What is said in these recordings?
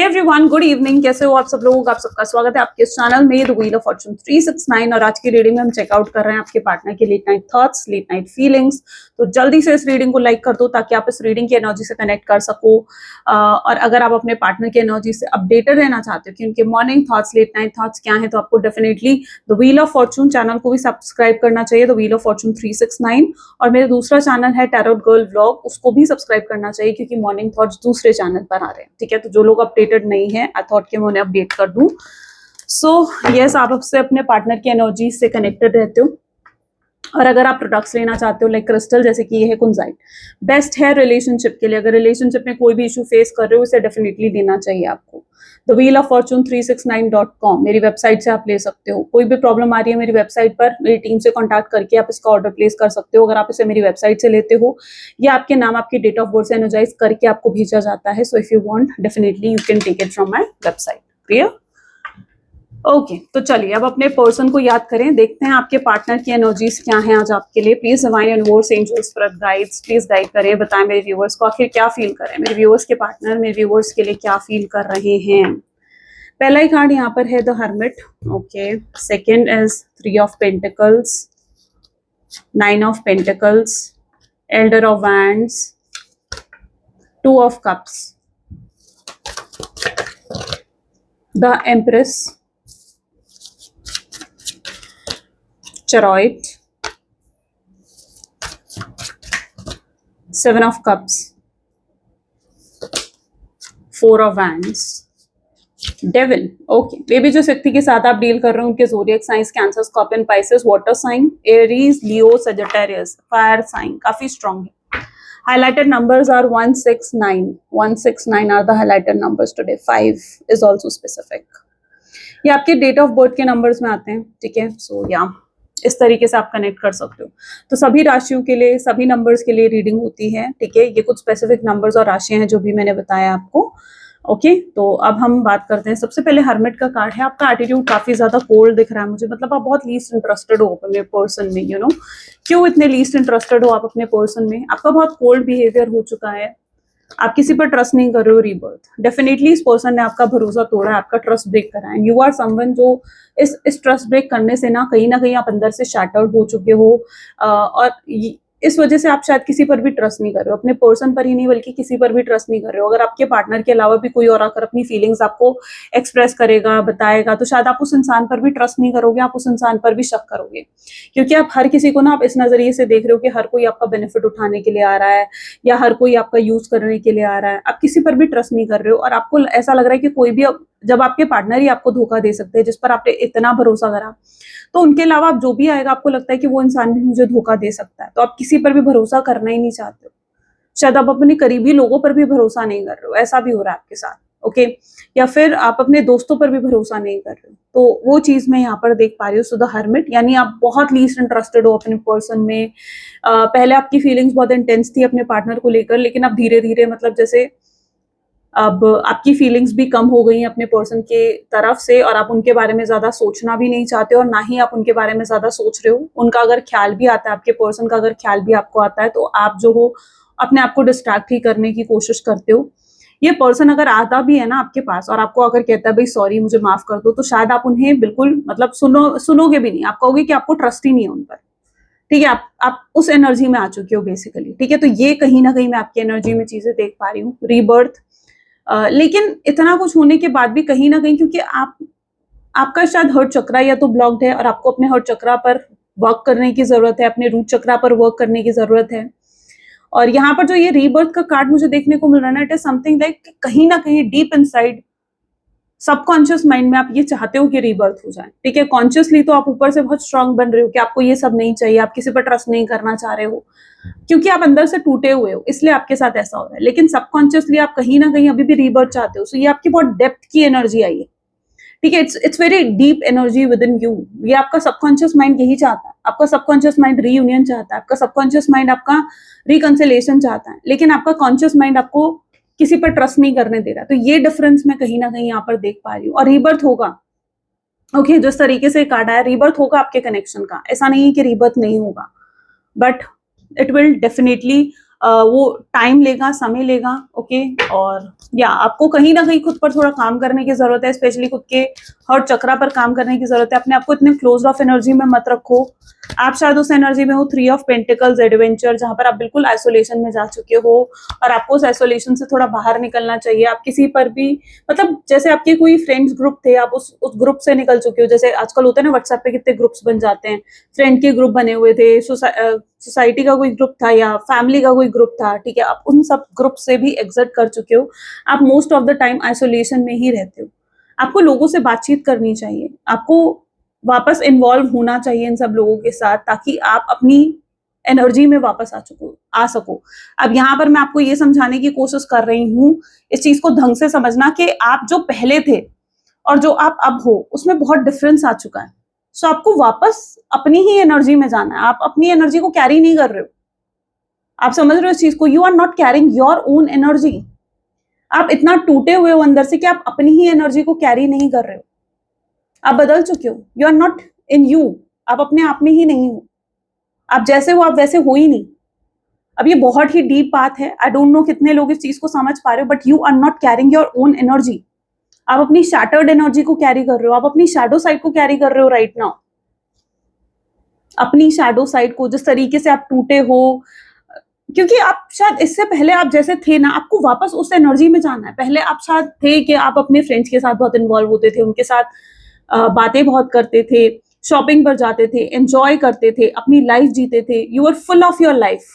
Everyone, good evening. कैसे हो आप सब लोग? आप सबका स्वागत है आपके इस चैनल में द व्हील ऑफ फॉर्चून 369। और आज की रीडिंग में हम चेकआउट कर रहे हैं आपके पार्टनर के late night thoughts, late night feelings. तो जल्दी से इस रीडिंग को लाइक कर दो ताकि आप इस रीडिंग की एनर्जी से कनेक्ट कर सको। और अगर आप अपने पार्टनर की एनर्जी से अपडेटेड रहना चाहते हो कि उनके morning thoughts, late night thoughts क्या है, तो आपको definitely the Wheel of Fortune channel को भी सब्सक्राइब करना चाहिए, द व्हील ऑफ फॉर्चून 369। और मेरा दूसरा चैनल है टैरोट गर्ल व्लॉग, उसको भी सब्सक्राइब करना चाहिए क्योंकि मॉर्निंग थॉट्स दूसरे चैनल पर आ रहे हैं। ठीक है, तो जो लोग अपडेटेड नहीं है, आई थॉट कि मैं उन्हें अपडेट कर दूं। सो यस, आप आपसे अपने पार्टनर की एनर्जी से कनेक्टेड रहते हो। और अगर आप प्रोडक्ट्स लेना चाहते हो लाइक क्रिस्टल, जैसे कि ये है कुंजाइट, बेस्ट है रिलेशनशिप के लिए। अगर रिलेशनशिप में कोई भी इशू फेस कर रहे हो, इसे डेफिनेटली लेना चाहिए आपको। The Wheel of Fortune 369.com मेरी वेबसाइट से आप ले सकते हो। कोई भी प्रॉब्लम आ रही है मेरी वेबसाइट पर, मेरी टीम से कॉन्टैक्ट करके आप इसका ऑर्डर प्लेस कर सकते हो। अगर आप इसे मेरी वेबसाइट से लेते हो, या आपके नाम, आपकी डेट ऑफ बर्थ से एनर्जाइज करके आपको भेजा जाता है। So if you want, definitely you can take it from my website. Clear? Okay, तो चलिए अब अपने पर्सन को याद करें, देखते हैं आपके पार्टनर की एनर्जीज क्या हैं आज आपके लिए। Please divine universe, angels, spirit guides, please guide करें, बताएं मेरे व्यूअर्स को आखिर क्या फील करें, मेरे व्यूअर्स के पार्टनर मेरे व्यूअर्स के लिए क्या फील कर रहे हैं। पहला ही कार्ड यहाँ पर है the hermit. Okay, second is 3 of pentacles, 9 of pentacles, Elder of wands, 2 of cups, the empress, Chariot, 7 of cups, 4 of wands, devil. Okay, baby जो व्यक्ति के साथ आप डील कर रहे हो उनके zodiac science Cancer, Scorpion, Pisces, water sign, Aries, Leo, Sagittarius, fire sign, काफी स्ट्रॉन्ग है। Highlighted numbers are 169। 169 are the highlighted numbers today. 5 is also specific. ये आपके डेट ऑफ बर्थ के नंबर्स में आते हैं। ठीक है, सो या इस तरीके से आप कनेक्ट कर सकते हो। तो सभी राशियों के लिए, सभी नंबर्स के लिए रीडिंग होती है। ठीक है, ये कुछ स्पेसिफिक नंबर्स और राशियां हैं जो भी मैंने बताया आपको। ओके, तो अब हम बात करते हैं। सबसे पहले हर्मिट का कार्ड है। आपका एटीट्यूड काफी ज्यादा कोल्ड दिख रहा है मुझे, मतलब आप बहुत लीस्ट इंटरेस्टेड हो अपने पर्सन में। यू नो क्यों इतने लीस्ट इंटरेस्टेड हो आप अपने पर्सन में? आपका बहुत कोल्ड बिहेवियर हो चुका है, आप किसी पर ट्रस्ट नहीं कर रहे हो। रीबर्थ, डेफिनेटली इस पर्सन ने आपका भरोसा तोड़ा है, आपका ट्रस्ट ब्रेक करा है। यू आर समवन जो इस ट्रस्ट ब्रेक करने से ना कहीं आप अंदर से शैटर्ड हो चुके हो। और इस वजह से आप शायद किसी पर भी ट्रस्ट नहीं कर रहे हो, अपने पर्सन पर ही नहीं बल्कि किसी पर भी ट्रस्ट नहीं कर रहे हो। अगर आपके पार्टनर के अलावा भी कोई और आकर अपनी फीलिंग्स आपको एक्सप्रेस करेगा, बताएगा, तो शायद आप उस इंसान पर भी ट्रस्ट नहीं करोगे, आप उस इंसान पर भी शक करोगे। क्योंकि आप हर किसी को ना आप इस नजरिए से देख रहे हो कि हर कोई आपका बेनिफिट उठाने के लिए आ रहा है या हर कोई आपका यूज करने के लिए आ रहा है। आप किसी पर भी ट्रस्ट नहीं कर रहे हो और आपको ऐसा लग रहा है कि कोई भी, जब आपके पार्टनर ही आपको धोखा दे सकते हैं जिस पर आपने इतना भरोसा करा, तो उनके अलावा आप जो भी आएगा आपको लगता है कि वो इंसान भी मुझे धोखा दे सकता है। तो आप किसी पर भी भरोसा करना ही नहीं चाहते हो। शायद आप अपने करीबी लोगों पर भी भरोसा नहीं कर रहे हो, ऐसा भी हो रहा है आपके साथ। ओके, या फिर आप अपने दोस्तों पर भी भरोसा नहीं कर रहे हो, तो वो चीज मैं यहाँ पर देख पा रही हूँ। सो द हर्मिट, यानी आप बहुत लीस्ट इंटरेस्टेड हो अपने पर्सन में। पहले आपकी फीलिंग्स बहुत इंटेंस थी अपने पार्टनर को लेकर, लेकिन अब धीरे धीरे, मतलब जैसे अब आपकी फीलिंग्स भी कम हो गई हैं अपने पर्सन के तरफ से, और आप उनके बारे में ज्यादा सोचना भी नहीं चाहते और ना ही आप उनके बारे में ज्यादा सोच रहे हो। उनका अगर ख्याल भी आता है, आपके पर्सन का अगर ख्याल भी आपको आता है, तो आप जो हो अपने आप को डिस्ट्रैक्ट ही करने की कोशिश करते हो। ये पर्सन अगर आता भी है ना आपके पास और आपको अगर कहता है भाई सॉरी मुझे माफ कर दो, तो शायद आप उन्हें बिल्कुल, मतलब सुनोगे भी नहीं। आप कहोगे कि आपको ट्रस्ट ही नहीं है उन पर। ठीक है, आप उस एनर्जी में आ चुके हो बेसिकली। ठीक है, तो ये कहीं ना कहीं मैं आपकी एनर्जी में चीजें देख पा रही हूँ। रीबर्थ, लेकिन इतना कुछ होने के बाद भी कहीं ना कहीं, क्योंकि आपका शायद हर्ट चक्रा या तो ब्लॉक्ड है और आपको अपने हर्ट चक्रा पर वर्क करने की जरूरत है, अपने रूट चक्रा पर वर्क करने की जरूरत है। और यहाँ पर जो ये रीबर्थ का कार्ड मुझे देखने को मिल रहा है ना, इट इज समथिंग लाइक कहीं ना कहीं डीप इनसाइड सबकॉन्शियस माइंड में आप ये चाहते हो कि रीबर्थ हो जाए। ठीक है, कॉन्शियसली तो आप ऊपर से बहुत स्ट्रांग बन रहे हो कि आपको ये सब नहीं चाहिए, आप किसी पर ट्रस्ट नहीं करना चाह रहे हो क्योंकि आप अंदर से टूटे हुए हो, इसलिए आपके साथ ऐसा हो रहा है। लेकिन सबकॉन्शियसली आप कहीं ना कहीं अभी भी रीबर्थ चाहते हो। सो ये आपकी बहुत डेप्थ की एनर्जी आई है। ठीक है, it's very deep energy with in you. ये आपका सबकॉन्शियस माइंड यही चाहता है। आपका सबकॉन्शियस माइंड रीयूनियन चाहता है, आपका सबकॉन्शियस माइंड आपका रिकंसिलिएशन चाहता है, लेकिन आपका कॉन्शियस माइंड आपको किसी पर ट्रस्ट नहीं करने दे रहा। तो ये डिफरेंस मैं कहीं ना कहीं यहाँ पर देख पा रही हूँ। और रीबर्थ होगा। ओके, जिस तरीके से कार्ड आया, रीबर्थ होगा आपके कनेक्शन का। ऐसा नहीं है कि रीबर्थ नहीं होगा, बट इट विल डेफिनेटली वो टाइम लेगा, समय लेगा, ओके। और या आपको कहीं ना कहीं खुद पर थोड़ा काम करने की जरूरत है, स्पेशली खुद के हर्ट चक्रा पर काम करने की जरूरत है। अपने आप को इतने क्लोज ऑफ एनर्जी में मत रखो। आप शायद उस एनर्जी में हो 3 ऑफ पेंटिकल्स एडवेंचर, जहां पर आप बिल्कुल आइसोलेशन में जा चुके हो और आपको उस आइसोलेशन से थोड़ा बाहर निकलना चाहिए। आप किसी पर भी, मतलब जैसे आपके कोई फ्रेंड्स ग्रुप थे, आप उस ग्रुप से निकल चुके हो। जैसे आजकल होता है ना, व्हाट्सएप पे कितने ग्रुप्स बन जाते हैं, फ्रेंड के ग्रुप बने हुए थे, सोसाइटी का कोई ग्रुप था या फैमिली का कोई ग्रुप था, ठीक है, आप उन सब ग्रुप से भी एग्जिट कर चुके हो। आप most of the time isolation में ही रहते हो। आपको लोगों से बातचीत करनी चाहिए, आपको वापस इन्वॉल्व होना चाहिए इन सब लोगों के साथ, ताकि आप अपनी एनर्जी में वापस आ सको। अब यहाँ पर मैं आपको ये समझाने की कोशिश कर रही हूँ, इस चीज को ढंग से समझना कि आप जो पहले थे और जो आप अब हो उसमें बहुत डिफरेंस आ चुका है। सो आपको वापस अपनी ही एनर्जी में जाना है। आप अपनी एनर्जी को कैरी नहीं कर रहे हो। आप समझ रहे हो इस चीज को? You are not carrying your own energy. आप इतना टूटे हुए हो अंदर से कि आप अपनी ही एनर्जी को कैरी नहीं कर रहे हो। आप बदल चुके हो। You are not in you. आप अपने आप में ही नहीं हो। आप जैसे हो आप वैसे हो ही नहीं। अब ये बहुत ही डीप बात है। आई डोंट नो कितने लोग इस चीज को समझ पा रहे हो, but you are not carrying your own energy. आप अपनी शैटर्ड एनर्जी को कैरी कर रहे हो। आप अपनी शैडो साइड को कैरी कर रहे हो राइट नाउ। अपनी शैडो साइड को, जिस तरीके से आप टूटे हो, क्योंकि आप शायद इससे पहले आप जैसे थे ना, आपको वापस उस एनर्जी में जाना है। पहले आप शायद थे कि आप अपने फ्रेंड्स के साथ बहुत इन्वॉल्व होते थे, उनके साथ बातें बहुत करते थे, शॉपिंग पर जाते थे, एंजॉय करते थे, अपनी लाइफ जीते थे। You are full of your life,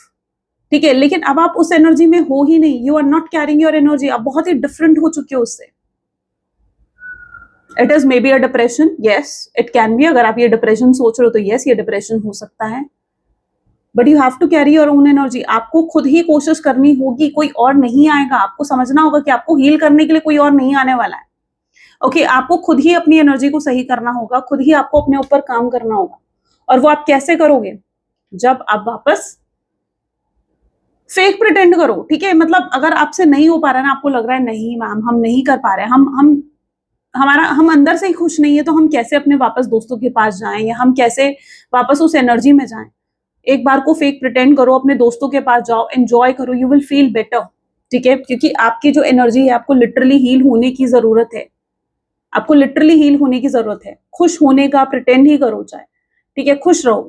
ठीक है। लेकिन अब आप उस एनर्जी में हो ही नहीं। You are not carrying your energy. आप बहुत ही डिफरेंट हो चुके हो उससे। It is maybe a depression, yes it can be. अगर आप ये डिप्रेशन सोच रहे हो तो यस, ये डिप्रेशन हो सकता है, but you have to carry your own energy. आपको खुद ही कोशिश करनी होगी, कोई और नहीं आएगा। आपको समझना होगा कि आपको हील करने के लिए कोई और नहीं आने वाला है, ओके। आपको खुद ही अपनी एनर्जी को सही करना होगा, खुद ही आपको अपने ऊपर काम करना होगा। और वो आप कैसे करोगे? जब आप वापस फेक प्रिटेंड करो, ठीक है। मतलब अगर आपसे नहीं हो पा रहा है ना, आपको लग रहा है नहीं मैम हम नहीं कर पा रहे हैं, हम अंदर से ही खुश नहीं है, तो हम कैसे अपने वापस दोस्तों के पास जाएं, या हम कैसे वापस उस एनर्जी में जाएं? एक बार को फेक प्रिटेंड करो, अपने दोस्तों के पास जाओ, एंजॉय करो, यू विल फील बेटर, ठीक है। क्योंकि आपकी जो एनर्जी है, आपको लिटरली हील होने की जरूरत है। आपको लिटरली हील होने की जरूरत है। खुश होने का प्रिटेंड ही करो चाहे, ठीक है। खुश रहो,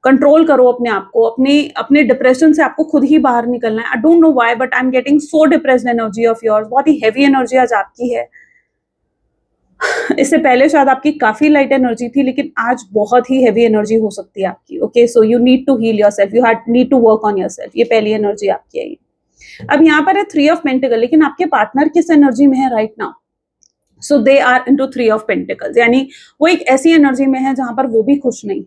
कंट्रोल करो अपने आप को। अपने डिप्रेशन से आपको खुद ही बाहर निकलना है। I don't know why but I am getting so depressed energy of yours. बहुत ही हैवी एनर्जी आज आपकी है। इससे पहले शायद आपकी काफी लाइट एनर्जी थी, लेकिन आज बहुत ही हैवी एनर्जी हो सकती है आपकी, okay. So you need to heal yourself, you need to work on yourself. ये पहली एनर्जी आपकी है। अब यहाँ पर है 3 ऑफ पेंटिकल, लेकिन आपके पार्टनर किस एनर्जी में है right now? So they are into 3 of pentacles, यानी वो एक ऐसी एनर्जी में है जहां पर वो भी खुश नहीं,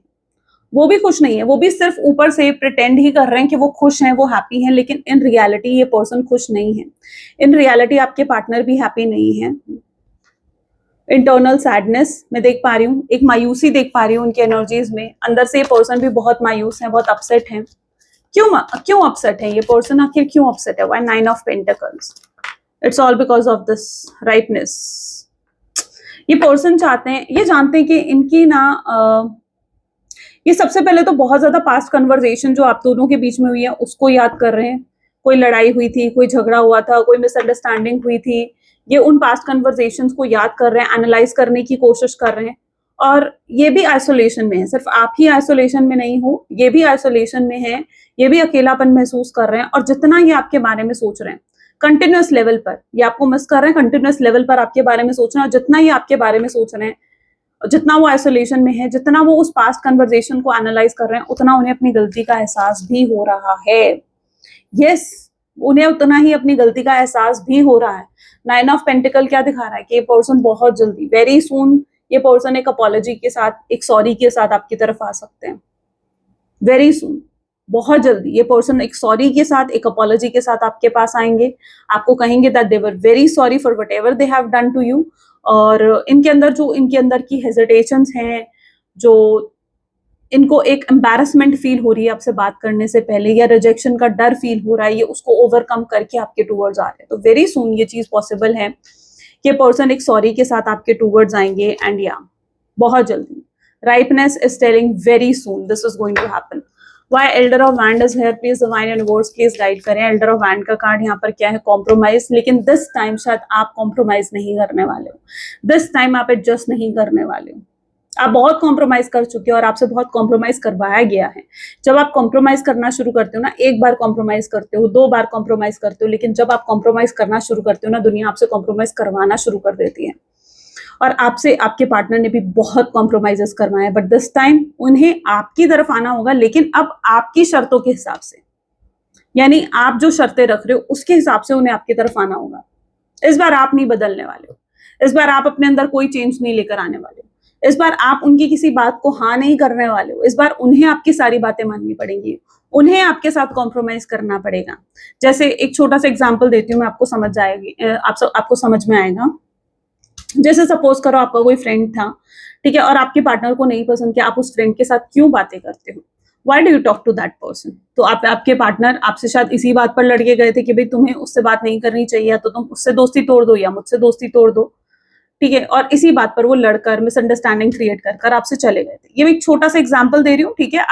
वो भी खुश नहीं है। वो भी सिर्फ ऊपर से प्रिटेंड ही कर रहे हैं कि वो खुश हैं, वो हैप्पी हैं, लेकिन इन रियलिटी ये पर्सन खुश नहीं है। इन रियलिटी आपके पार्टनर भी हैप्पी नहीं है। इंटरनल सैडनेस मैं देख पा रही हूँ, एक मायूसी देख पा रही हूँ उनकी एनर्जीज में। अंदर से ये पर्सन भी बहुत मायूस है, बहुत अपसेट है। क्यों अपसेट है ये पर्सन? आखिर क्यों अपसेट है? Why 9 of pentacles? It's all because of this rightness. ये पर्सन चाहते हैं, ये जानते हैं कि इनकी ना ये सबसे पहले तो बहुत ज्यादा पास्ट कन्वर्सेशन जो आप दोनों के बीच में हुई है उसको याद कर रहे हैं। कोई लड़ाई हुई थी, कोई झगड़ा हुआ था, कोई मिसअंडरस्टैंडिंग हुई थी। ये उन पास्ट कन्वर्सेशंस को याद कर रहे हैं, एनालाइज करने की कोशिश कर रहे हैं। और ये भी आइसोलेशन में है। सिर्फ आप ही आइसोलेशन में नहीं हो, ये भी आइसोलेशन में है। ये भी अकेलापन महसूस कर रहे हैं। और जितना ये आपके बारे में सोच रहे हैं कंटिन्यूअस लेवल पर, ये आपको मिस कर रहे हैं, कंटिन्यूअस लेवल पर आपके बारे में सोच रहे हैं। और जितना ये आपके बारे में सोच रहे हैं, जितना वो आइसोलेशन में है, जितना वो उस पास्ट कन्वर्सेशन को एनालाइज कर रहे हैं, उतना उन्हें अपनी गलती का एहसास भी हो रहा है। यस, उन्हें उतना ही अपनी गलती का एहसास भी हो रहा है। 9 ऑफ पेंटिकल क्या दिखा रहा है कि ये पर्सन बहुत जल्दी, वेरी सून, ये पर्सन एक अपॉलॉजी के साथ, एक सॉरी के साथ आपकी तरफ आ सकते हैं। वेरी सून, बहुत जल्दी ये पर्सन एक सॉरी के साथ, एक अपॉलॉजी के साथ आपके पास आएंगे। आपको कहेंगे that they were very sorry for whatever they have done to you. और इनके अंदर की हेजिटेशंस हैं, जो इनको एक एम्बैरसमेंट फील हो रही है आपसे बात करने से पहले, या रिजेक्शन का डर फील हो रहा है, ये उसको ओवरकम करके आपके टूवर्ड्स आ रहे हैं। तो वेरी सून ये चीज पॉसिबल है। ये पर्सन एक सॉरी के साथ आपके टूवर्ड्स आएंगे। एंड या बहुत जल्दी, ripeness is telling very soon this is going to happen. Why elder of wand is here, please divine universe please guide करें। एल्डर ऑफ वैंड का कार्ड यहाँ पर क्या है, कॉम्प्रोमाइज। लेकिन दिस टाइम शायद आप कॉम्प्रोमाइज नहीं करने वाले हो, दिस टाइम आप एडजस्ट नहीं करने वाले हो। आप बहुत कॉम्प्रोमाइज कर चुके हो और आपसे बहुत कॉम्प्रोमाइज करवाया गया है। जब आप कॉम्प्रोमाइज करना शुरू करते हो ना, एक बार कॉम्प्रोमाइज करते हो, 2 बार कॉम्प्रोमाइज करते हो, लेकिन जब आप कॉम्प्रोमाइज करना शुरू करते हो ना, दुनिया आपसे कॉम्प्रोमाइज करवाना शुरू कर देती है। और आपसे आपके पार्टनर ने भी बहुत कॉम्प्रोमाइजेस करवाए, बट दिस टाइम उन्हें आपकी तरफ आना होगा, लेकिन अब आपकी शर्तों के हिसाब से, यानी आप जो शर्तें रख रहे हो उसके हिसाब से उन्हें आपकी तरफ आना होगा। इस बार आप नहीं बदलने वाले हो, इस बार आप अपने अंदर कोई चेंज नहीं लेकर आने वाले हो, इस बार आप उनकी किसी बात को हाँ नहीं करने वाले हो, इस बार उन्हें आपकी सारी बातें माननी पड़ेंगी, उन्हें आपके साथ कॉम्प्रोमाइज करना पड़ेगा। जैसे एक छोटा सा एग्जाम्पल देती हूँ मैं, आपको समझ जाएगी, आपको समझ में आएगा। जैसे सपोज करो आपका कोई फ्रेंड था, ठीक है, और आपके पार्टनर को नहीं पसंद कि आप उस फ्रेंड के साथ क्यों बातें करते हो, why do you talk to that person. तो आपके पार्टनर आपसे शायद इसी बात पर लड़ के गए थे कि भाई तुम्हें उससे बात नहीं करनी चाहिए, तो तुम उससे दोस्ती तोड़ दो या मुझसे दोस्ती तोड़ दो, ठीक है, और इसी बात पर वो लड़कर मिसअंडरस्टैंडिंग क्रिएट कर आपसे चले गए थे। ये एक छोटा सा एग्जाम्पल दे रही हूँ, ठीक है।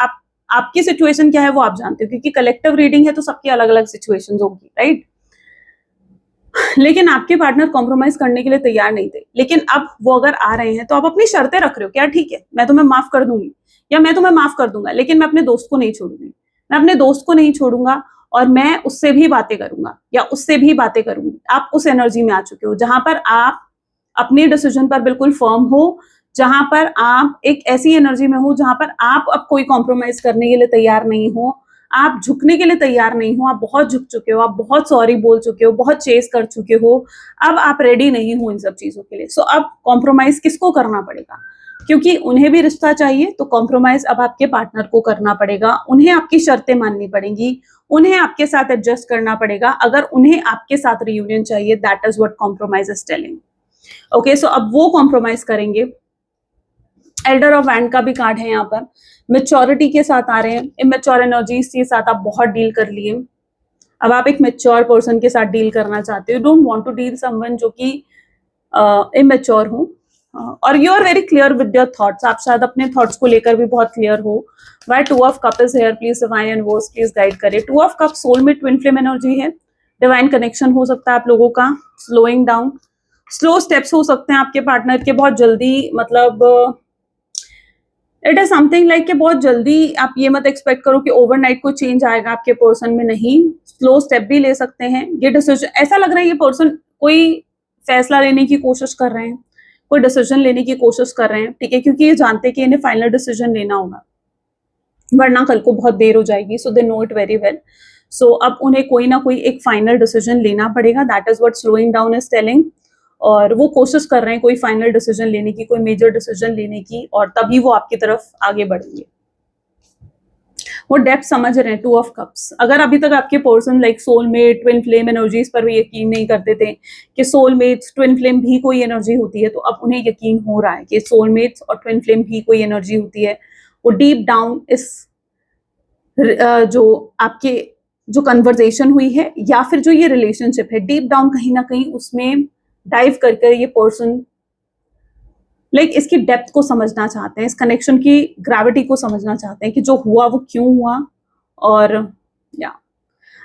आपकी सिचुएशन क्या है वो आप जानते हो, क्योंकि कलेक्टिव रीडिंग है तो सबकी अलग अलग सिचुएशन होगी, राइट। लेकिन आपके पार्टनर कॉम्प्रोमाइज करने के लिए तैयार नहीं थे, लेकिन अब वो अगर आ रहे हैं तो आप अपनी शर्तें रख रहे हो, क्या ठीक है मैं तुम्हें माफ कर दूंगी या मैं तुम्हें माफ कर दूंगा, लेकिन मैं अपने दोस्त को नहीं छोड़ूंगी, मैं अपने दोस्त को नहीं छोड़ूंगा और मैं उससे भी बातें करूंगा या उससे भी बातें करूंगी। आप उस एनर्जी में आ चुके हो जहां पर आप अपने डिसीजन पर बिल्कुल फर्म हो, जहां पर आप एक ऐसी एनर्जी में हो जहां पर आप अब कोई कॉम्प्रोमाइज करने के लिए तैयार नहीं हो, आप झुकने के लिए तैयार नहीं हो, आप बहुत झुक चुके हो, आप बहुत सॉरी बोल चुके हो, बहुत चेस कर चुके हो, अब आप रेडी नहीं हो इन सब चीजों के लिए। सो अब कॉम्प्रोमाइज किसको करना पड़ेगा, क्योंकि उन्हें भी रिश्ता चाहिए, तो कॉम्प्रोमाइज अब आपके पार्टनर को करना पड़ेगा, उन्हें आपकी शर्तें माननी पड़ेंगी, उन्हें आपके साथ एडजस्ट करना पड़ेगा, अगर उन्हें आपके साथ रियूनियन चाहिए। That is what compromise is telling. Okay, so अब वो कॉम्प्रोमाइज करेंगे। एल्डर ऑफ वैंड का भी कार्ड है यहाँ पर, मेच्योरिटी के साथ आ रहे हैं, इमेच्योर एनर्जीज के साथ आप बहुत डील कर लिए, अब आप एक मेच्योर पर्सन के साथ डील करना चाहते हो। Don't want to deal someone जो कि इमेच्योर हो, और you are very clear with your thoughts, आप शायद अपने थॉट्स को लेकर भी बहुत क्लियर हो। Why 2 of cup is here, please divine universe please guide करे। 2 of cup soulmate twin flame energy है, डिवाइन कनेक्शन हो सकता है आप लोगों का, स्लोइंग डाउन, स्लो स्टेप्स हो सकते हैं आपके पार्टनर के, बहुत जल्दी, मतलब इट इज समथिंग लाइक कि बहुत जल्दी आप ये मत एक्सपेक्ट करो कि ओवरनाइट कोई चेंज आएगा आपके पर्सन में, नहीं, स्लो स्टेप भी ले सकते हैं। ये डिसीजन ऐसा लग रहा है ये पर्सन कोई फैसला लेने की कोशिश कर रहे हैं, कोई डिसीजन लेने की कोशिश कर रहे हैं, ठीक है, क्योंकि ये जानते हैं कि इन्हें फाइनल डिसीजन लेना होगा वरना कल को बहुत देर हो जाएगी। So they know it very well. So अब उन्हें कोई ना कोई एक फाइनल डिसीजन लेना पड़ेगा, that is what slowing down is telling. और वो कोशिश कर रहे हैं कोई फाइनल डिसीजन लेने की, कोई मेजर डिसीजन लेने की, और तभी वो आपकी तरफ आगे बढ़ेंगे। वो डेप्थ समझ रहे हैं। 2 ऑफ कप्स, अगर अभी तक आपके person like soulmate twin flame energies पर भी यकीन नहीं करते थे कि सोलमेट ट्विन फ्लेम भी कोई एनर्जी होती है, तो अब उन्हें यकीन हो रहा है कि सोलमेट्स और ट्विन फ्लेम भी कोई एनर्जी होती है। वो डीप डाउन इस जो आपके जो कन्वर्जेशन हुई है या फिर जो ये रिलेशनशिप है, डीप डाउन कहीं ना कहीं उसमें डाइव करके ये पर्सन लाइक इसकी डेप्थ को समझना चाहते हैं, इस कनेक्शन की ग्रेविटी को समझना चाहते हैं कि जो हुआ वो क्यों हुआ। और या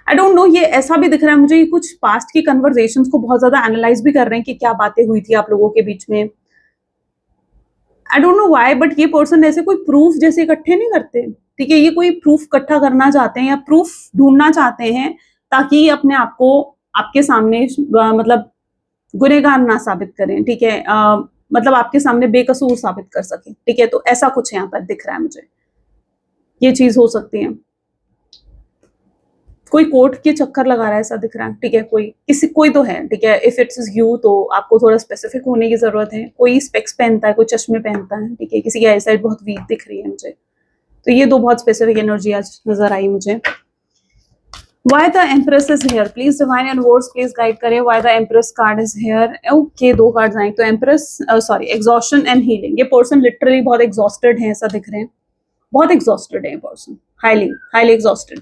आई डोंट नो, ये ऐसा भी दिख रहा है मुझे, ये कुछ पास्ट की कन्वर्सेशंस को बहुत ज्यादा एनालाइज भी कर रहे हैं कि क्या बातें हुई थी आप लोगों के बीच में। आई डोंट नो व्हाई, बट ये पर्सन ऐसे कोई प्रूफ जैसे इकट्ठे नहीं करते, ठीक है, ये कोई प्रूफ इकट्ठा करना चाहते हैं या प्रूफ ढूंढना चाहते हैं ताकि ये अपने आप को आपके सामने मतलब गुनहगार ना साबित करें, ठीक है, मतलब आपके सामने बेकसूर साबित कर सके, ठीक है। तो ऐसा कुछ यहाँ पर दिख रहा है मुझे, ये चीज हो सकती है। कोई कोर्ट के चक्कर लगा रहा है ऐसा दिख रहा है, ठीक है, कोई तो है, ठीक है। इफ इट्स इज यू तो आपको थोड़ा स्पेसिफिक होने की जरूरत है। कोई स्पेक्स पहनता है, कोई चश्मे पहनता है, ठीक है, किसी की आई साइड बहुत वीक दिख रही है मुझे, तो ये 2 बहुत स्पेसिफिक एनर्जी आज नजर आई मुझे। Why the Empress is here? Please divine and words please guide करें। Why the Empress card is here? Okay, 2 cards आए तो Empress, sorry, exhaustion and healing। ये पर्सन लिटरली बहुत exhausted है, ऐसा दिख रहे हैं, बहुत exhausted है ये पर्सन, highly exhausted।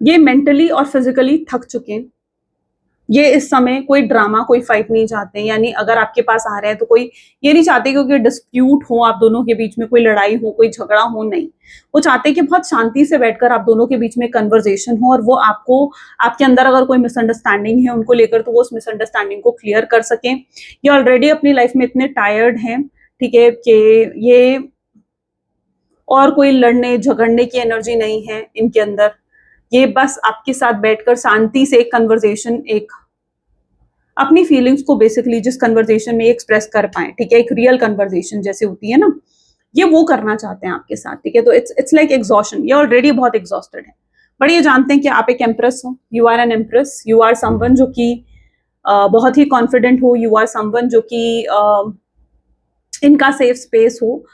ये मेंटली और फिजिकली थक चुके हैं, ये इस समय कोई ड्रामा, कोई फाइट नहीं चाहते हैं, यानी अगर आपके पास आ रहे हैं तो कोई ये नहीं चाहते कि कोई डिस्प्यूट हो आप दोनों के बीच में, कोई लड़ाई हो, कोई झगड़ा हो, नहीं। वो चाहते हैं कि बहुत शांति से बैठकर आप दोनों के बीच में कन्वर्सेशन हो और वो आपको, आपके अंदर अगर कोई मिसअंडरस्टैंडिंग है उनको लेकर, तो वो उस मिसअंडरस्टैंडिंग को क्लियर कर सकें। ये ऑलरेडी अपनी लाइफ में इतने टायर्ड हैं, ठीक है, कि ये और कोई लड़ने झगड़ने की एनर्जी नहीं है इनके अंदर। ये बस आपके साथ बैठकर शांति से एक कन्वर्सेशन, एक अपनी फीलिंग्स को बेसिकली जिस कन्वर्सेशन में एक्सप्रेस कर पाए, ठीक है, एक रियल कन्वर्सेशन जैसे होती है ना, ये वो करना चाहते हैं आपके साथ, ठीक है। तो इट्स लाइक एग्जॉशन, ये ऑलरेडी बहुत एग्जॉस्टेड है, बट ये जानते हैं कि आप एक एम्प्रेस हो, you are an empress, you are someone जो कि बहुत ही कॉन्फिडेंट हो, यू आर समवन जो कि इनका सेफ स्पेस हो,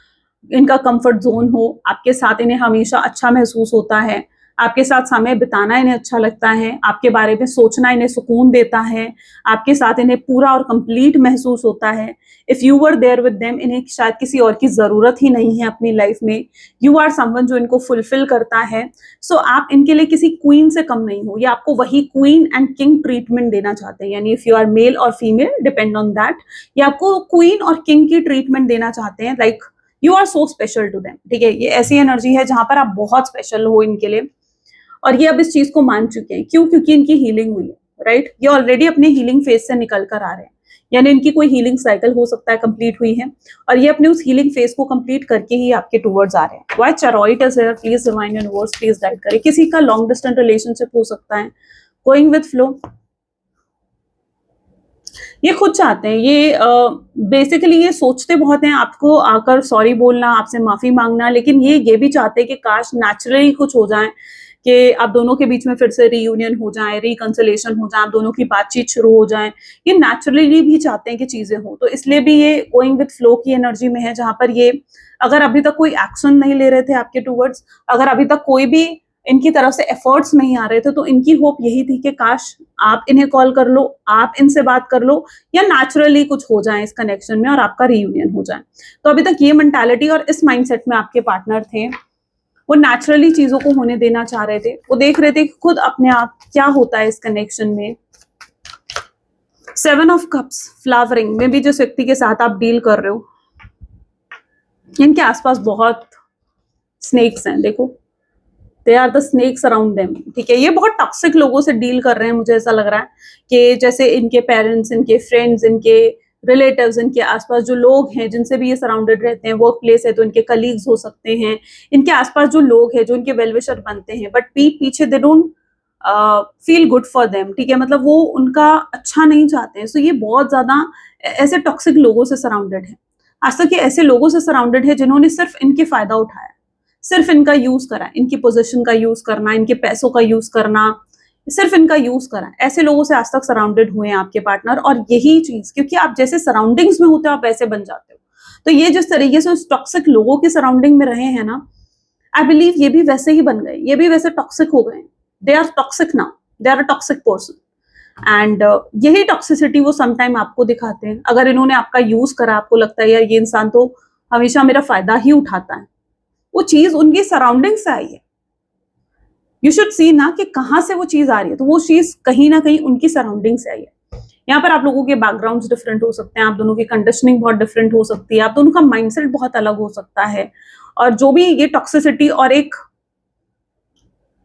इनका कंफर्ट जोन हो, आपके साथ इन्हें हमेशा अच्छा महसूस होता है, आपके साथ समय बिताना इन्हें अच्छा लगता है, आपके बारे में सोचना इन्हें सुकून देता है, आपके साथ इन्हें पूरा और कंप्लीट महसूस होता है। If you were there with them, इन्हें शायद किसी और की जरूरत ही नहीं है अपनी लाइफ में, यू आर समवन जो इनको फुलफिल करता है। सो आप इनके लिए किसी क्वीन से कम नहीं हो, ये आपको वही क्वीन एंड किंग ट्रीटमेंट देना चाहते हैं, यानी इफ यू आर मेल और फीमेल डिपेंड ऑन दैट, ये आपको क्वीन और किंग की ट्रीटमेंट देना चाहते हैं, like you are so special to them, ठीक है। ये ऐसी एनर्जी है जहां पर आप बहुत स्पेशल हो इनके लिए, और ये अब इस चीज को मान चुके हैं। क्यों? क्योंकि इनकी हीलिंग हुई है, राइट। ये ऑलरेडी अपने हीलिंग फेज से निकल कर आ रहे हैं, यानी इनकी कोई हीलिंग साइकिल हो सकता है कंप्लीट हुई है, और ये अपने उस हीलिंग फेज को कंप्लीट करके ही आपके टूवर्ड्स आ रहे हैं। Why chariot is here, please divine universe please guide करें। किसी का लॉन्ग डिस्टेंस रिलेशनशिप हो सकता है, गोइंग विद फ्लो। ये खुद चाहते हैं, ये बेसिकली ये सोचते बहुत हैं आपको आकर सॉरी बोलना, आपसे माफी मांगना, लेकिन ये भी चाहते हैं कि काश नेचुरली कुछ हो जाए, कि आप दोनों के बीच में फिर से रीयूनियन हो जाए, रिकंसिलेशन हो जाए, आप दोनों की बातचीत शुरू हो जाए। ये नेचुरली भी चाहते हैं कि चीजें हो, तो इसलिए भी ये गोइंग विद फ्लो की एनर्जी में है, जहां पर ये अगर अभी तक कोई एक्शन नहीं ले रहे थे आपके टूवर्ड्स, अगर अभी तक कोई भी इनकी तरफ से एफर्ट्स नहीं आ रहे थे, तो इनकी होप यही थी कि काश आप इन्हें कॉल कर लो, आप इनसे बात कर लो, या नेचुरली कुछ हो जाए इस कनेक्शन में और आपका रीयूनियन हो जाए। तो अभी तक ये मेंटालिटी और इस माइंडसेट में आपके पार्टनर थे, वो नेचुरली चीजों को होने देना चाह रहे थे, वो देख रहे थे कि खुद अपने आप क्या होता है इस कनेक्शन में। 7 ऑफ कप्स, फ्लावरिंग में भी जिस व्यक्ति के साथ आप डील कर रहे हो, इनके आसपास बहुत स्नेक्स हैं, देखो, they are the snakes around them, ठीक है। ये बहुत टॉक्सिक लोगों से डील कर रहे हैं, मुझे ऐसा लग रहा है कि जैसे इनके पेरेंट्स, इनके फ्रेंड्स, इनके रिलेटिव्स, इनके आसपास जो लोग हैं जिनसे भी ये सराउंडेड रहते हैं, वर्क प्लेस है तो इनके कलीग्स हो सकते हैं, इनके आसपास जो लोग हैं जो इनके वेलविशर बनते हैं, बट पीठ पीछे they don't feel good for them, ठीक है, मतलब वो उनका अच्छा नहीं चाहते हैं। सो ये बहुत ज्यादा ऐसे टॉक्सिक लोगों से सराउंडेड है। आज तक ये ऐसे लोगों से सराउंडेड है जिन्होंने सिर्फ इनके फायदा उठाया, सिर्फ इनका यूज करा, इनकी पोजीशन का यूज करना, इनके पैसों का यूज करना, सिर्फ इनका यूज करा। ऐसे लोगों से आज तक सराउंडेड हुए हैं आपके पार्टनर, और यही चीज, क्योंकि आप जैसे सराउंडिंग्स में होते हो आप वैसे बन जाते हो, तो ये जिस तरीके से उस टॉक्सिक लोगों के सराउंडिंग में रहे हैं ना, आई बिलीव ये भी वैसे ही बन गए, ये भी वैसे टॉक्सिक हो गए। They are toxic now, they are a toxic person, and यही टॉक्सिसिटी वो समटाइम आपको दिखाते हैं। अगर इन्होंने आपका यूज करा, आपको लगता है यार ये इंसान तो हमेशा मेरा फायदा ही उठाता है, वो चीज उनकी सराउंडिंग से आई है। यू शुड सी ना कि कहां से वो चीज आ रही है, तो वो चीज कहीं ना कहीं उनकी सराउंडिंग से आई है। यहाँ पर आप लोगों के बैकग्राउंड्स डिफरेंट हो सकते हैं, आप दोनों की कंडीशनिंग बहुत डिफरेंट हो सकती है, आप दोनों का माइंडसेट बहुत अलग हो सकता है, और जो भी ये टॉक्सिसिटी और एक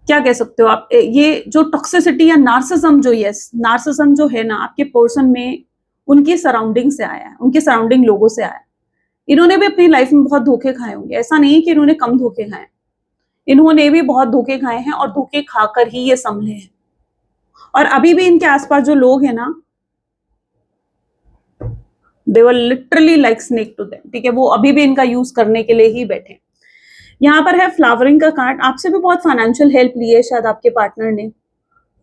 क्या कह सकते हो आप, ये जो टॉक्सिसिटी या नार्सिज्म, जो यस नार्सिज्म जो है ना आपके पर्सन में, उनकी सराउंडिंग से आया है, उनके सराउंडिंग लोगों से आया है। इन्होंने भी अपनी लाइफ में बहुत धोखे खाए होंगे, ऐसा नहीं है कि इन्होंने कम धोखे खाए, इन्होंने भी बहुत धोखे खाए हैं, और धोखे खाकर ही ये संभले हैं। और अभी भी इनके आसपास जो लोग हैं ना, they were literally like snake to them, ठीक है, वो अभी भी इनका यूज करने के लिए ही बैठे। यहाँ पर है फ्लावरिंग का कार्ड, आपसे भी बहुत फाइनेंशियल हेल्प ली है शायद आपके पार्टनर ने।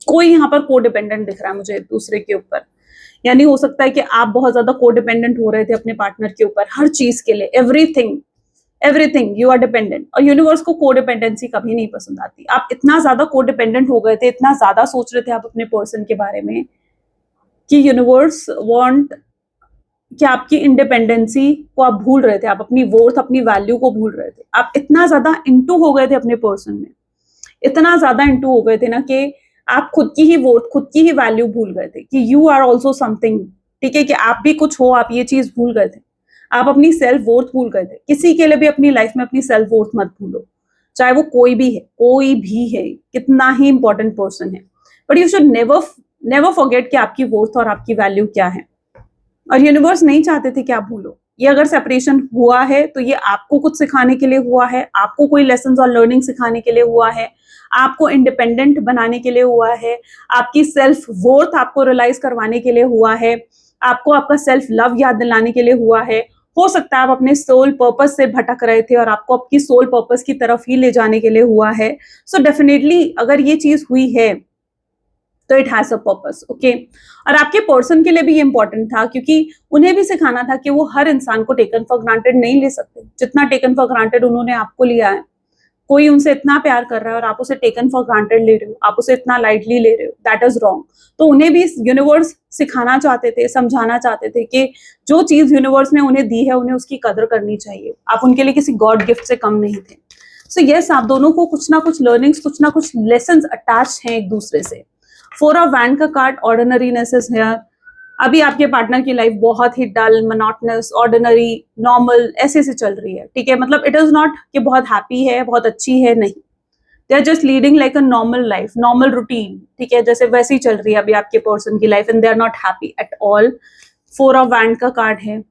कोई यहाँ पर कोडिपेंडेंट दिख रहा है मुझे दूसरे के ऊपर, यानी हो सकता है कि आप बहुत ज्यादा कोडिपेंडेंट हो रहे थे अपने पार्टनर के ऊपर हर चीज के लिए, everything everything you are dependent. और यूनिवर्स को कोडिपेंडेंसी कभी नहीं पसंद आती। आप इतना ज्यादा कोडिपेंडेंट हो गए थे, इतना ज्यादा सोच रहे थे आप अपने पर्सन के बारे में, कि यूनिवर्स वांट कि आपकी इंडिपेंडेंसी को आप भूल रहे थे, आप अपनी वर्थ, अपनी वैल्यू को भूल रहे थे। आप इतना ज्यादा इंटू हो गए थे अपने पर्सन में, इतना ज्यादा इंटू हो गए थे ना, कि आप खुद की ही वर्थ, खुद की ही वैल्यू भूल गए थे कि यू आर ऑल्सो समथिंग, ठीक है, कि आप भी कुछ हो, आप ये चीज भूल गए थे। आप अपनी सेल्फ वर्थ भूल गए थे। किसी के लिए भी अपनी लाइफ में अपनी सेल्फ वर्थ मत भूलो, चाहे वो कोई भी है, कोई भी है, कितना ही इंपॉर्टेंट पर्सन है, but you should never never forget कि आपकी वर्थ और आपकी वैल्यू क्या है। और यूनिवर्स नहीं चाहते थे कि आप भूलो। ये अगर सेपरेशन हुआ है तो ये आपको कुछ सिखाने के लिए हुआ है, आपको कोई लेसन और लर्निंग सिखाने के लिए हुआ है, आपको इंडिपेंडेंट बनाने के लिए हुआ है, आपकी सेल्फ वर्थ आपको रियलाइज करवाने के लिए हुआ है, आपको आपका सेल्फ लव याद दिलाने के लिए हुआ है। हो सकता है आप अपने सोल पर्पस से भटक रहे थे और आपको आपकी सोल पर्पस की तरफ ही ले जाने के लिए हुआ है। सो डेफिनेटली अगर ये चीज हुई है तो it has a purpose, okay. और आपके पर्सन के लिए भी ये इंपॉर्टेंट था, क्योंकि उन्हें भी सिखाना था कि वो हर इंसान को टेकन फॉर ग्रांटेड नहीं ले सकते, जितना टेकन फॉर ग्रांटेड उन्होंने आपको लिया है। कोई उनसे इतना प्यार कर रहा है और आप उसे टेकन फॉर ग्रांटेड ले रहे हो, आप उसे इतना लाइटली ले रहे हो, दैट इज रॉन्ग। तो उन्हें भी यूनिवर्स सिखाना चाहते थे, समझाना चाहते थे कि जो चीज यूनिवर्स ने उन्हें दी है उन्हें उसकी कदर करनी चाहिए। आप उनके लिए किसी गॉड गिफ्ट से कम नहीं थे। सो यस, आप दोनों को कुछ ना कुछ लर्निंग्स, कुछ ना कुछ लेसन अटैच हैं एक दूसरे से। 4 ऑफ वैंड का कार्ड ऑर्डिनरीनेस इज हियर। अभी आपके पार्टनर की लाइफ बहुत ही डल, मोनोटोनस, ऑर्डिनरी, नॉर्मल ऐसे से चल रही है, ठीक है। मतलब इट इज नॉट कि बहुत हैप्पी है, बहुत अच्छी है, नहीं। They are just leading like a normal life, normal routine, ठीक है, जैसे वैसी चल रही है अभी आपके पर्सन की life, and they are not happy at all. 4 of wand का कार्ड है।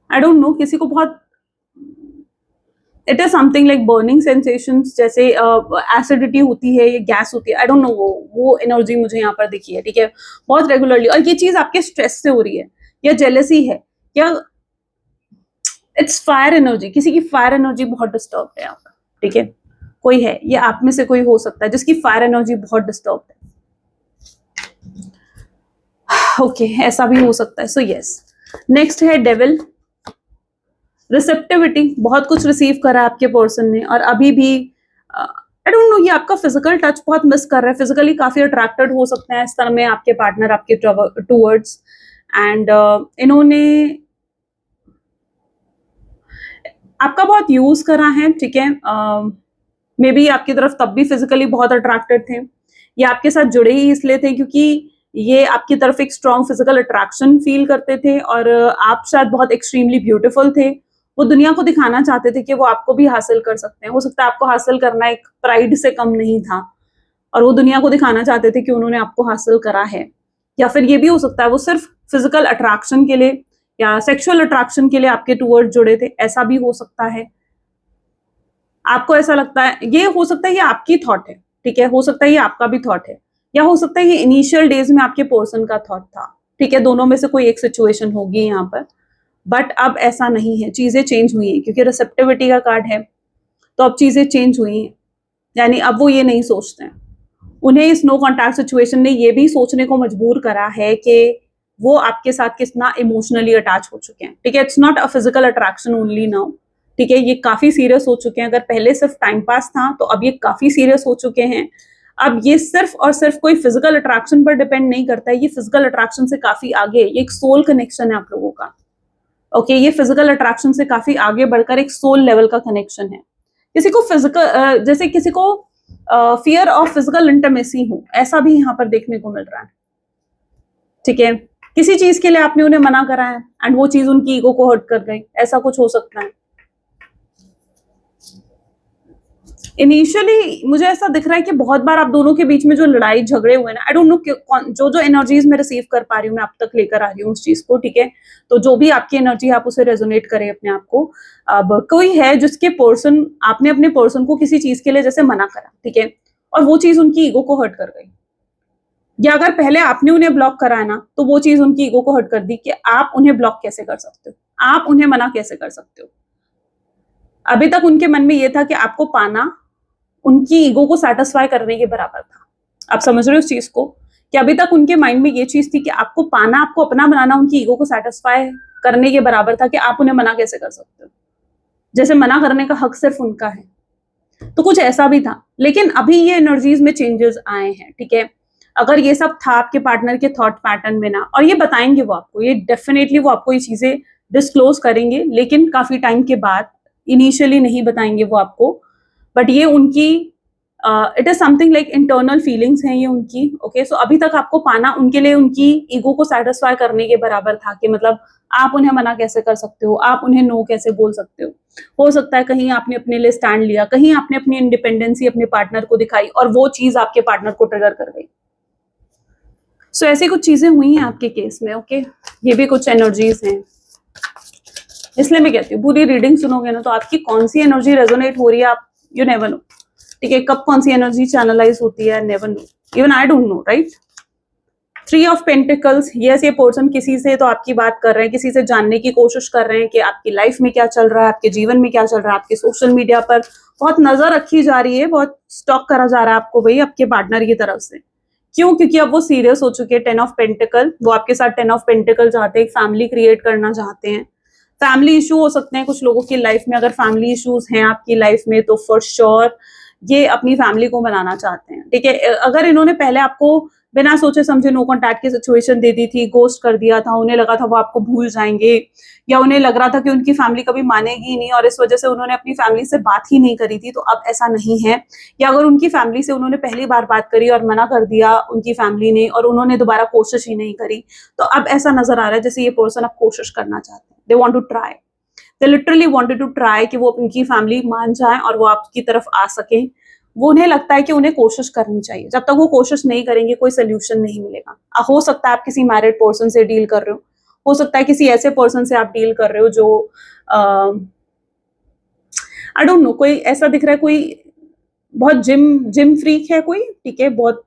आई डोंट नो, किसी को बहुत, it is something like burning sensations, जैसे एसिडिटी होती है, ये गैस होती है, आई डोंट नो, वो एनर्जी मुझे यहाँ पर दिखी है, ठीक है, बहुत रेगुलरली। और ये चीज आपके स्ट्रेस से हो रही है, या जेलसी है, या इट्स फायर एनर्जी, किसी की फायर एनर्जी बहुत डिस्टर्ब है यहाँ पर, ठीक है। कोई है, ये आप में से कोई हो सकता है जिसकी फायर एनर्जी बहुत डिस्टर्ब है, ओके, ऐसा भी हो सकता है। सो यस, नेक्स्ट है डेविल। रिसेप्टिविटी, बहुत कुछ रिसीव करा आपके पर्सन ने, और अभी भी आई डोंट नो, ये आपका फिजिकल टच बहुत मिस कर रहा है, फिजिकली काफी अट्रैक्टेड हो सकते हैं इस तरह में आपके पार्टनर आपके टूवर्ड्स। एंड इन्होंने आपका बहुत यूज करा है, ठीक है। मे बी आपकी तरफ तब भी फिजिकली बहुत अट्रैक्टेड थे, ये आपके साथ जुड़े ही इसलिए थे क्योंकि ये आपकी तरफ एक स्ट्रॉन्ग फिजिकल अट्रैक्शन फील करते थे, और आप शायद बहुत एक्सट्रीमली ब्यूटीफुल थे। वो दुनिया को दिखाना चाहते थे कि वो आपको भी हासिल कर सकते हैं। हो सकता है आपको हासिल करना एक प्राइड से कम नहीं था, और वो दुनिया को दिखाना चाहते थे कि उन्होंने आपको हासिल करा है। या फिर ये भी हो सकता है वो सिर्फ फिजिकल अट्रैक्शन के लिए या सेक्सुअल अट्रैक्शन के लिए आपके टूवर्ड जुड़े थे, ऐसा भी हो सकता है। आपको ऐसा लगता है, ये हो सकता है ये आपकी थॉट है, ठीक है, हो सकता है ये आपका भी थॉट है, या हो सकता है ये इनिशियल डेज में आपके पर्सन का थॉट था, ठीक है। दोनों में से कोई एक सिचुएशन होगी यहाँ पर, बट अब ऐसा नहीं है, चीजें चेंज हुई हैं, क्योंकि रिसेप्टिविटी का कार्ड है, तो अब चीजें चेंज हुई हैं। यानी अब वो ये नहीं सोचते हैं, उन्हें इस नो कॉन्टैक्ट सिचुएशन ने ये भी सोचने को मजबूर करा है कि वो आपके साथ कितना इमोशनली अटैच हो चुके हैं, ठीक है। It's not a physical attraction only now, ठीक है, ये काफी सीरियस हो चुके हैं। अगर पहले सिर्फ टाइम पास था तो अब ये काफी सीरियस हो चुके हैं। अब ये सिर्फ और सिर्फ कोई फिजिकल अट्रैक्शन पर डिपेंड नहीं करता है, ये फिजिकल अट्रैक्शन से काफी आगे, ये एक सोल कनेक्शन है आप लोगों का, ओके। ये फिजिकल अट्रैक्शन से काफी आगे बढ़कर एक सोल लेवल का कनेक्शन है। किसी को फिजिकल, जैसे किसी को फियर ऑफ फिजिकल इंटीमेसी हो, ऐसा भी यहाँ पर देखने को मिल रहा है, ठीक है। किसी चीज के लिए आपने उन्हें मना करा है एंड वो चीज उनकी ईगो को हर्ट कर गई, ऐसा कुछ हो सकता है। इनिशियली मुझे ऐसा दिख रहा है कि बहुत बार आप दोनों के बीच में जो लड़ाई झगड़े हुए ना, आई डोंट नो, जो जो एनर्जीज में रिसीव कर पा रही हूँ मैं अब तक लेकर आ रही हूँ उस चीज को, ठीक है। तो जो भी आपकी एनर्जी है आप उसे रेजोनेट करें अपने आप को। अब कोई है जिसके पर्सन, आपने अपने पर्सन को किसी चीज के लिए जैसे मना करा, ठीक है, और वो चीज उनकी ईगो को हर्ट कर गई, या अगर पहले आपने उन्हें ब्लॉक करा है ना, तो वो चीज उनकी ईगो को हर्ट कर दी कि आप उन्हें ब्लॉक कैसे कर सकते हो, आप उन्हें मना कैसे कर सकते हो। अभी तक उनके मन में ये था कि आपको पाना उनकी ईगो को सेटिस्फाई करने के बराबर था। आप समझ रहे हो उस चीज को, कि अभी तक उनके माइंड में ये चीज थी कि आपको पाना, आपको अपना बनाना उनकी ईगो को सेटिस्फाई करने के बराबर था, कि आप उन्हें मना कैसे कर सकते हो, जैसे मना करने का हक सिर्फ उनका है। तो कुछ ऐसा भी था, लेकिन अभी ये एनर्जीज में चेंजेस आए हैं, ठीक है। अगर ये सब था आपके पार्टनर के थॉट पैटर्न में ना, और ये बताएंगे वो आपको, ये डेफिनेटली वो आपको ये चीजें डिस्क्लोज करेंगे, लेकिन काफी टाइम के बाद, इनिशियली नहीं बताएंगे वो आपको, बट ये उनकी it is something like internal feelings हैं ये उनकी। ओके सो अभी तक आपको पाना उनके लिए उनकी ईगो को सेटिस्फाई करने के बराबर था कि मतलब आप उन्हें मना कैसे कर सकते हो, आप उन्हें नो कैसे बोल सकते हो सकता है कहीं आपने अपने लिए स्टैंड लिया, कहीं आपने अपनी इंडिपेंडेंसी अपने पार्टनर को दिखाई और वो चीज आपके पार्टनर को ट्रिगर कर गई। सो ऐसी कुछ चीजें हुई हैं आपके केस में। ओके ये भी कुछ एनर्जीज हैं, इसलिए मैं कहती हूँ पूरी रीडिंग सुनोगे ना तो आपकी कौन सी एनर्जी रेजोनेट हो रही है आप यू नेवर नो। ठीक है, कब कौन सी एनर्जी चैनलाइज होती है never know, even I don't no, right. 3 of pentacles, yes ये पर्सन किसी से तो आपकी बात कर रहे हैं, किसी से जानने की कोशिश कर रहे हैं कि आपकी लाइफ में क्या चल रहा है, आपके जीवन में क्या चल रहा है, आपके सोशल मीडिया पर बहुत नजर रखी जा रही है, बहुत स्टॉक करा जा रहा है आपको भाई आपके पार्टनर की तरफ से। क्यों? क्योंकि अब वो सीरियस हो चुके हैं। 10 ऑफ पेंटिकल, वो आपके साथ 10 ऑफ पेंटिकल चाहते हैं, एक फैमिली क्रिएट करना चाहते हैं। फैमिली इशू हो सकते हैं कुछ लोगों की लाइफ में, अगर फैमिली इश्यूज हैं आपकी लाइफ में तो फॉर श्योर ये अपनी फैमिली को बनाना चाहते हैं। ठीक है, अगर इन्होंने पहले आपको बिना सोचे समझे नो कॉन्टैक्ट की सिचुएशन दे दी थी, गोस्ट कर दिया था, उन्हें लगा था वो आपको भूल जाएंगे, या उन्हें लग रहा था कि उनकी फैमिली कभी मानेगी ही नहीं और इस वजह से उन्होंने अपनी फैमिली से बात ही नहीं करी थी, तो अब ऐसा नहीं है। या अगर उनकी फैमिली से उन्होंने पहली बार बात करी और मना कर दिया उनकी फैमिली ने और उन्होंने दोबारा कोशिश ही नहीं करी, तो अब ऐसा नजर आ रहा है जैसे ये पर्सन अब कोशिश करना चाहते हैं। They want to try, they literally wanted to try कि वो उनकी फैमिली मान जाए और वो आपकी तरफ आ सके। वो उन्हें लगता है कि उन्हें कोशिश करनी चाहिए, जब तक वो कोशिश नहीं करेंगे कोई सोल्यूशन नहीं मिलेगा। हो सकता है आप किसी मैरिड पर्सन से डील कर रहे हो सकता है किसी ऐसे पर्सन से आप डील कर रहे हो जो आई डोंट नो, कोई ऐसा दिख रहा है कोई बहुत जिम फ्रीक है कोई, ठीक है, बहुत,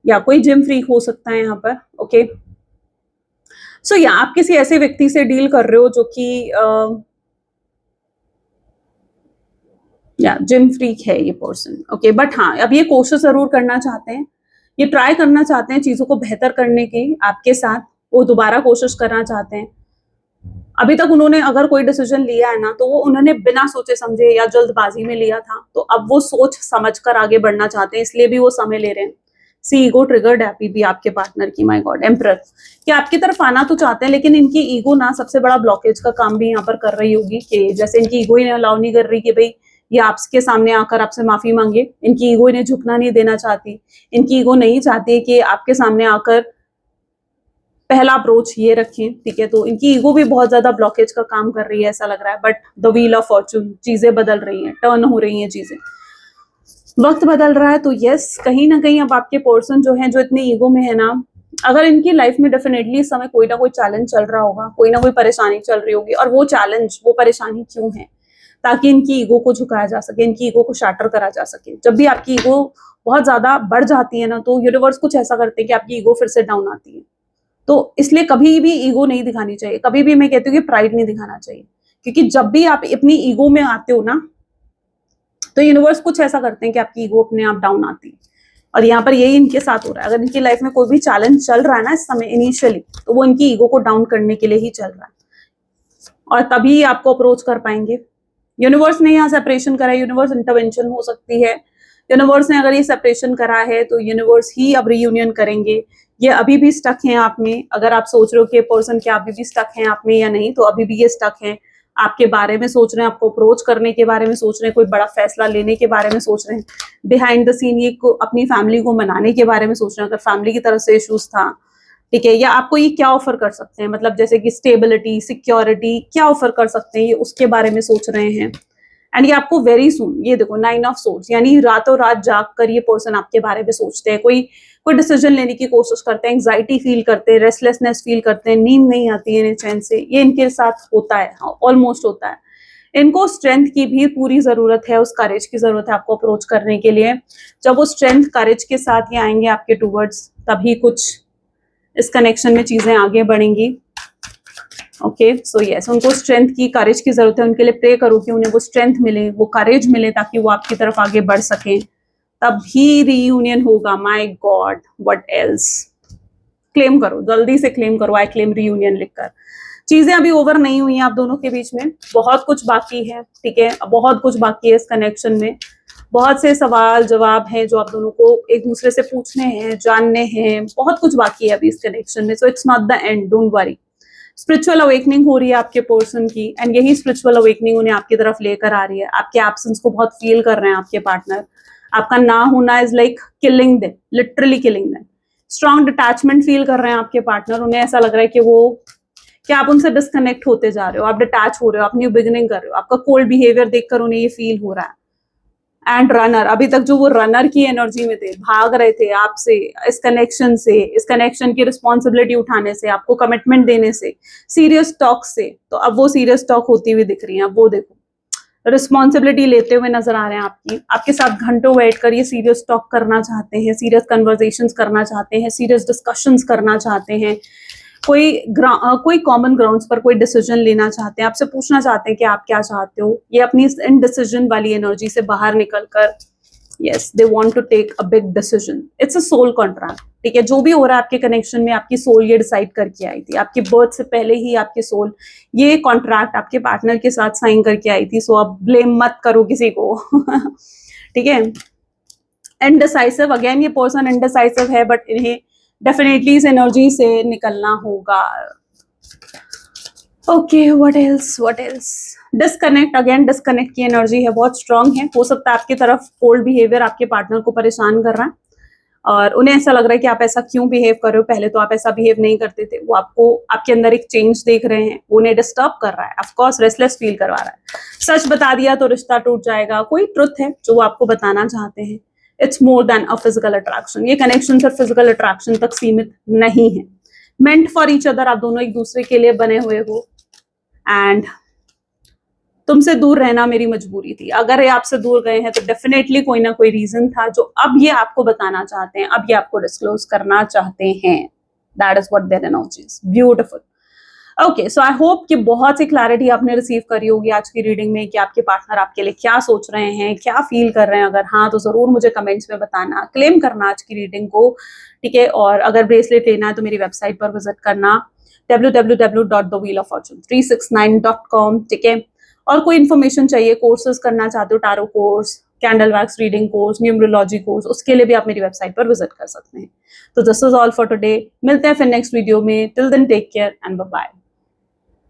या कोई जिम फ्रीक हो सकता है यहाँ पर। ओके सो या आप किसी ऐसे व्यक्ति से डील कर रहे हो जो कि या जिम फ्रीक है ये पर्सन। ओके बट हाँ अब ये कोशिश जरूर करना चाहते हैं, ये ट्राई करना चाहते हैं चीजों को बेहतर करने की आपके साथ, वो दोबारा कोशिश करना चाहते हैं। अभी तक उन्होंने अगर कोई डिसीजन लिया है ना तो वो उन्होंने बिना सोचे समझे या जल्दबाजी में लिया था, तो अब वो सोच समझ कर आगे बढ़ना चाहते हैं, इसलिए भी वो समय ले रहे हैं। सी ईगो ट्रिगर्ड है अभी भी आपके पार्टनर की, माय गॉड। एम्परर कि आपकी तरफ आना तो चाहते हैं लेकिन इनकी ईगो ना सबसे बड़ा ब्लॉकेज का काम भी यहाँ पर कर रही होगी, कि जैसे इनकी ईगो इन्हें अलाउ नहीं कर रही कि भाई ये आपके सामने आकर आपसे माफी मांगे, इनकी ईगो इन्हें झुकना नहीं देना चाहती, इनकी ईगो नहीं चाहती कि आपके सामने आकर पहला अप्रोच ये रखें। ठीक है, तो इनकी ईगो भी बहुत ज्यादा ब्लॉकेज का काम कर रही है ऐसा लग रहा है। But the Wheel of Fortune, चीजें बदल रही हैं, टर्न हो रही हैं चीजें, वक्त बदल रहा है। तो यस कहीं ना कहीं अब आपके पर्सन जो है जो इतने ईगो में है ना, अगर इनकी लाइफ में डेफिनेटली इस समय कोई ना कोई चैलेंज चल रहा होगा, कोई ना कोई परेशानी चल रही होगी, और वो चैलेंज वो परेशानी क्यों है? ताकि इनकी ईगो को झुकाया जा सके, इनकी ईगो को शैटर करा जा सके। जब भी आपकी ईगो बहुत ज्यादा बढ़ जाती है ना तो यूनिवर्स कुछ ऐसा करते हैं कि आपकी ईगो फिर से डाउन आती है। तो इसलिए कभी भी ईगो नहीं दिखानी चाहिए, कभी भी मैं कहती हूँ कि प्राइड नहीं दिखाना चाहिए, क्योंकि जब भी आप अपनी ईगो में आते हो ना तो यूनिवर्स कुछ ऐसा करते हैं कि आपकी ईगो अपने आप डाउन आती है। और यहाँ पर यही इनके साथ हो रहा है। अगर इनकी लाइफ में कोई भी चैलेंज चल रहा है ना इस समय इनिशियली, तो वो इनकी ईगो को डाउन करने के लिए ही चल रहा है, और तभी आपको अप्रोच कर पाएंगे। यूनिवर्स ने यहाँ सेपरेशन करा है, यूनिवर्स इंटरवेंशन हो सकती है। यूनिवर्स ने अगर ये सेपरेशन करा है तो यूनिवर्स ही अब रीयूनियन करेंगे। ये अभी भी स्टक हैं आप में, अगर आप सोच रहे हो कि पर्सन क्या अभी भी स्टक हैं आप में या नहीं, तो अभी भी ये स्टक हैं, आपके बारे में सोच रहे हैं, आपको अप्रोच करने के बारे में सोच रहे हैं, कोई बड़ा फैसला लेने के बारे में सोच रहे हैं, बिहाइंड द सीन ये अपनी फैमिली को मनाने के बारे में सोच रहे हैं, अगर फैमिली की तरफ से इश्यूज था। ठीक है, या आपको ये क्या ऑफर कर सकते हैं, मतलब जैसे कि स्टेबिलिटी, सिक्योरिटी क्या ऑफर कर सकते हैं, ये उसके बारे में सोच रहे हैं। एंड ये आपको वेरी सून, ये देखो 9 ऑफ सोर्ड्स, यानी रातों रात जाग कर ये पर्सन आपके बारे में सोचते हैं, कोई डिसीजन लेने की कोशिश करते हैं, एंग्जाइटी फील करते हैं, रेस्टलेसनेस फील करते हैं, नींद नहीं आती है इन्हें चैन से, ये इनके साथ होता है, ऑलमोस्ट होता है। इनको स्ट्रेंथ की भी पूरी जरूरत है, उस करेज की जरूरत है आपको अप्रोच करने के लिए। जब वो स्ट्रेंथ करेज के साथ ये आएंगे आपके टूवर्ड्स, तभी कुछ इस कनेक्शन में चीजें आगे बढ़ेंगी। ओके सो यस उनको स्ट्रेंथ की, करेज की जरूरत है, उनके लिए प्रे करो कि उन्हें वो स्ट्रेंथ मिले, वो करेज मिले, ताकि वो आपकी तरफ आगे बढ़ सके, तभी रीयूनियन होगा। My God what else. Claim करो, जल्दी से क्लेम करो, आई क्लेम रीयूनियन लिखकर। चीजें अभी ओवर नहीं हुई हैं आप दोनों के बीच में, बहुत कुछ बाकी है। ठीक है, बहुत कुछ बाकी है इस कनेक्शन में, बहुत से सवाल जवाब हैं जो आप दोनों को एक दूसरे से पूछने हैं, जानने हैं, बहुत कुछ बाकी है अभी इस कनेक्शन में। So it's not the end, don't worry. Spiritual awakening हो रही है आपके पर्सन की, एंड यही स्पिरिचुअल अवेकनिंग उन्हें आपकी तरफ लेकर आ रही है। आपके एब्सेंस को बहुत फील कर रहे हैं आपके पार्टनर, आपका ना होना is like killing them, literally killing them. Strong detachment feel कर रहे हैं आपके पार्टनर, उन्हें ऐसा लग रहा है कि कि आप उनसे डिस्कनेक्ट होते जा रहे हो, आप डिटैच हो रहे हो, आप न्यू बिगिनिंग कर रहे हो, आपका कोल्ड बिहेवियर देखकर उन्हें ये फील हो रहा है। एंड रनर, अभी तक जो वो रनर की एनर्जी में थे, भाग रहे थे आपसे, इस कनेक्शन की रिस्पॉन्सिबिलिटी उठाने से, आपको कमिटमेंट देने से, सीरियस टॉक से, तो अब वो सीरियस टॉक होती हुई दिख रही है। अब वो देखो रिस्पॉन्सिबिलिटी लेते हुए नजर आ रहे हैं आपके साथ घंटों बैठ कर ये सीरियस टॉक करना चाहते हैं, सीरियस कन्वर्सेशंस करना चाहते हैं, सीरियस डिस्कशंस करना चाहते हैं, कोई कॉमन ग्राउंड्स पर कोई डिसीजन लेना चाहते हैं, आपसे पूछना चाहते हैं कि आप क्या चाहते हो। ये अपनी इनडिसीजन वाली एनर्जी से बाहर निकलकर yes they want to take a big decision. It's a soul contract, ठीक है। जो भी हो रहा है आपके कनेक्शन में, आपकी सोल ये डिसाइड करके आई थी, आपकी बर्थ से पहले ही आपकी सोल ये कॉन्ट्रैक्ट आपके पार्टनर के साथ साइन करके आई थी। सो अब ब्लेम मत करो किसी को ठीक है। इनडिसाइसिव, अगेन ये पर्सन इनडिसाइसिव है, बट इन्हें डेफिनेटली इस एनर्जी से निकलना होगा। Okay, what else disconnect, again disconnect की एनर्जी है, बहुत स्ट्रांग है। हो सकता है आपकी तरफ कोल्ड बिहेवियर आपके पार्टनर को परेशान कर रहा है और उन्हें ऐसा लग रहा है कि आप ऐसा क्यों बिहेव कर रहे हो, पहले तो आप ऐसा बिहेव नहीं करते थे। वो आपको, आपके अंदर एक चेंज देख रहे हैं, उन्हें डिस्टर्ब कर रहा है, ऑफ कोर्स रेस्टलेस फील करवा रहा है। सच बता दिया तो रिश्ता टूट जाएगा, कोई ट्रुथ है जो वो आपको बताना चाहते हैं। It's more than a physical attraction, ये कनेक्शन सिर्फ फिजिकल अट्रैक्शन तक सीमित नहीं है। मेंट फॉर ईच अदर, आप दोनों एक दूसरे के लिए बने हुए हो एंड तुमसे दूर रहना मेरी मजबूरी थी। अगर ये आपसे दूर गए हैं तो डेफिनेटली कोई ना कोई रीजन था जो अब ये आपको बताना चाहते हैं, अब ये आपको डिस्क्लोज करना चाहते हैं। That is what their energies, beautiful. Okay, so I hope कि बहुत सी क्लैरिटी आपने रिसीव करी होगी आज की रीडिंग में कि आपके पार्टनर आपके लिए क्या सोच रहे हैं, क्या फील कर रहे हैं। अगर हाँ तो जरूर मुझे कमेंट्स में बताना, क्लेम करना आज की रीडिंग को, ठीक है। और अगर ब्रेसलेट लेना है तो मेरी वेबसाइट पर विजिट करना www.thewheeloffortune369.com, ठीक है। और कोई इन्फॉर्मेशन चाहिए, कोर्सेज करना चाहते हो, tarot course, candle wax reading course, numerology course, उसके लिए भी आप मेरी वेबसाइट पर विजिट कर सकते हैं। तो this is all for today, मिलते हैं फिर नेक्स्ट वीडियो में। Till then take care and bye bye.